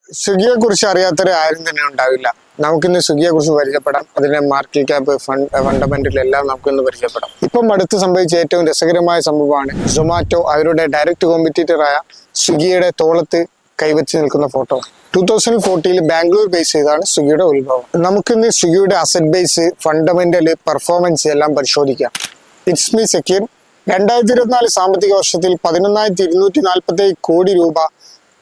സ്വിഗ്ഗിയെ കുറിച്ച് അറിയാത്തൊരു ആരും തന്നെ ഉണ്ടാവില്ല. നമുക്കിന്ന് സ്വിഗ്ഗിയെ കുറിച്ച് പരിചയപ്പെടാം. അതിന്റെ മാർക്കറ്റ് ക്യാപ്പ്, ഫണ്ടമെന്റൽ എല്ലാം നമുക്കിന്ന് പരിചയപ്പെടാം. ഇപ്പം അടുത്ത് സംഭവിച്ച ഏറ്റവും രസകരമായ സംഭവമാണ് സൊമാറ്റോ അവരുടെ ഡയറക്റ്റ് കോമ്പറ്റീറ്ററായ സ്വിഗ്ഗിയുടെ തോളത്ത് കൈവച്ച് നിൽക്കുന്ന ഫോട്ടോ. 2014 ബാംഗ്ലൂർ ബേസ് ചെയ്താണ് സ്വിഗ്ഗിയുടെ ഉത്ഭവം. നമുക്കിന്ന് സ്വിഗ്ഗിയുടെ അസറ്റ് ബേസ്, ഫണ്ടമെന്റൽ, പെർഫോമൻസ് എല്ലാം പരിശോധിക്കാം. It's me secure. 2024 സാമ്പത്തിക വർഷത്തിൽ 11,247 കോടി രൂപ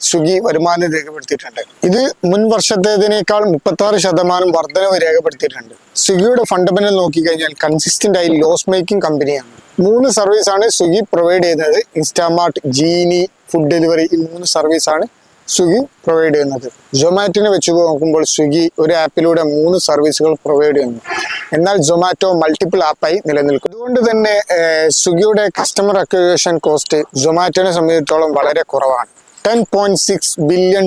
സ്വിഗ്ഗി വരുമാനം രേഖപ്പെടുത്തിയിട്ടുണ്ട്. ഇത് മുൻ വർഷത്തേതിനേക്കാൾ 36% വർധനവ് രേഖപ്പെടുത്തിയിട്ടുണ്ട്. സ്വിഗ്ഗിയുടെ ഫണ്ടമെന്റൽ നോക്കിക്കഴിഞ്ഞാൽ കൺസിസ്റ്റന്റ് ആയി ലോസ് മേക്കിംഗ് കമ്പനിയാണ്. 3 സർവീസാണ് സ്വിഗ്ഗി പ്രൊവൈഡ് ചെയ്യുന്നത്. ഇൻസ്റ്റാമാർട്ട്, ജീനി, ഫുഡ് ഡെലിവറി, ഈ 3 സർവീസാണ് സ്വിഗ്ഗി പ്രൊവൈഡ് ചെയ്യുന്നത്. സൊമാറ്റോനെ വെച്ച് നോക്കുമ്പോൾ സ്വിഗ്ഗി ഒരു ആപ്പിലൂടെ 3 സർവീസുകൾ പ്രൊവൈഡ് ചെയ്യുന്നു. എന്നാൽ സൊമാറ്റോ മൾട്ടിപ്പിൾ ആപ്പായി നിലനിൽക്കും. അതുകൊണ്ട് തന്നെ സ്വിഗ്ഗിയുടെ കസ്റ്റമർ അക്വിസിഷൻ കോസ്റ്റ് സൊമാറ്റോനെ സംബന്ധിച്ചിടത്തോളം വളരെ കുറവാണ്. $10.6 ബില്യൺ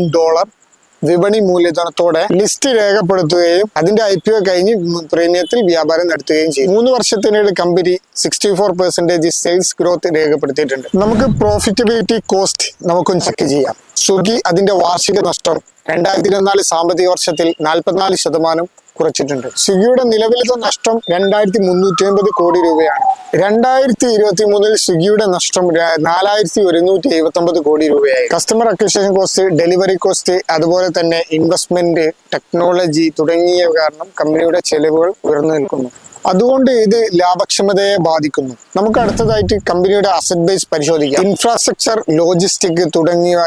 വിപണി മൂലധനത്തോടെ ലിസ്റ്റ് രേഖപ്പെടുത്തുകയും അതിന്റെ IPO കഴിഞ്ഞ് പ്രീമിയത്തിൽ വ്യാപാരം നടത്തുകയും ചെയ്യും. 3 വർഷത്തിനിടെ കമ്പനി 64% സെയിൽസ് ഗ്രോത്ത് രേഖപ്പെടുത്തിയിട്ടുണ്ട്. നമുക്ക് പ്രോഫിറ്റബിലിറ്റി കോസ്റ്റ് നമുക്കൊന്ന് ചെക്ക് ചെയ്യാം. സ്വിഗ്ഗി അതിന്റെ വാർഷിക നഷ്ടം 2024 സാമ്പത്തിക വർഷത്തിൽ 44% കുറച്ചിട്ടുണ്ട്. സ്വിഗ്ഗിയുടെ നിലവിലത്തെ നഷ്ടം 2,350 കോടി രൂപയാണ്. 2023 സ്വിഗ്ഗിയുടെ നഷ്ടം 4,179 കോടി രൂപയായി. Customer acquisition cost, delivery cost, അതുപോലെ തന്നെ ഇൻവെസ്റ്റ്മെന്റ്, ടെക്നോളജി തുടങ്ങിയ കാരണം കമ്പനിയുടെ ചെലവുകൾ ഉയർന്നു നിൽക്കുന്നു. അതുകൊണ്ട് ഇത് ലാഭക്ഷമതയെ ബാധിക്കുന്നു. നമുക്ക് അടുത്തതായിട്ട് കമ്പനിയുടെ അസറ്റ് ബേസ് പരിശോധിക്കാം. ഇൻഫ്രാസ്ട്രക്ചർ, ലോജിസ്റ്റിക് തുടങ്ങിയ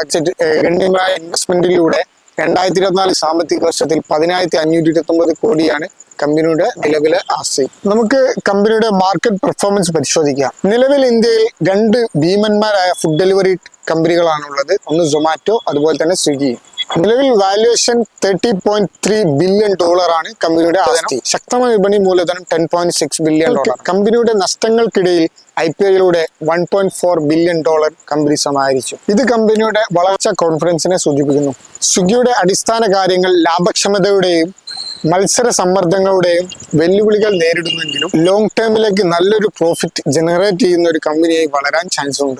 ഗണ്യമായ ഇൻവെസ്റ്റ്മെന്റിലൂടെ 2024 സാമ്പത്തിക വർഷത്തിൽ 10,529 കോടിയാണ് കമ്പനിയുടെ നിലവിലെ ആസ്തി. നമുക്ക് കമ്പനിയുടെ മാർക്കറ്റ് പെർഫോമൻസ് പരിശോധിക്കാം. നിലവിൽ ഇന്ത്യയിൽ 2 ഭീമന്മാരായ ഫുഡ് ഡെലിവറി കമ്പനികളാണുള്ളത്. ഒന്ന് സൊമാറ്റോ, അതുപോലെ തന്നെ സ്വിഗ്ഗി. നിലവിൽ വാല്യുവേഷൻ $30.3 ബില്യൺ ആണ് കമ്പനിയുടെ ആസ്തി. ശക്തമായ വിപണി മൂലധനം $10.6 ബില്യൺ. കമ്പനിയുടെ നഷ്ടങ്ങൾക്കിടയിൽ IPOയിലൂടെ $1.4 ബില്യൺ കമ്പനി സമാഹരിച്ചു. ഇത് കമ്പനിയുടെ വളർച്ച കോൺഫിഡൻസിനെ സൂചിപ്പിക്കുന്നു. സ്വിഗ്ഗിയുടെ അടിസ്ഥാന കാര്യങ്ങൾ ലാഭക്ഷമതയുടെയും മത്സര സമ്മർദ്ദങ്ങളുടെയും വെല്ലുവിളികൾ നേരിടുന്നെങ്കിലും ലോങ് ടേമിലേക്ക് നല്ലൊരു പ്രോഫിറ്റ് ജനറേറ്റ് ചെയ്യുന്ന ഒരു കമ്പനിയായി വളരാൻ ചാൻസ് ഉണ്ട്.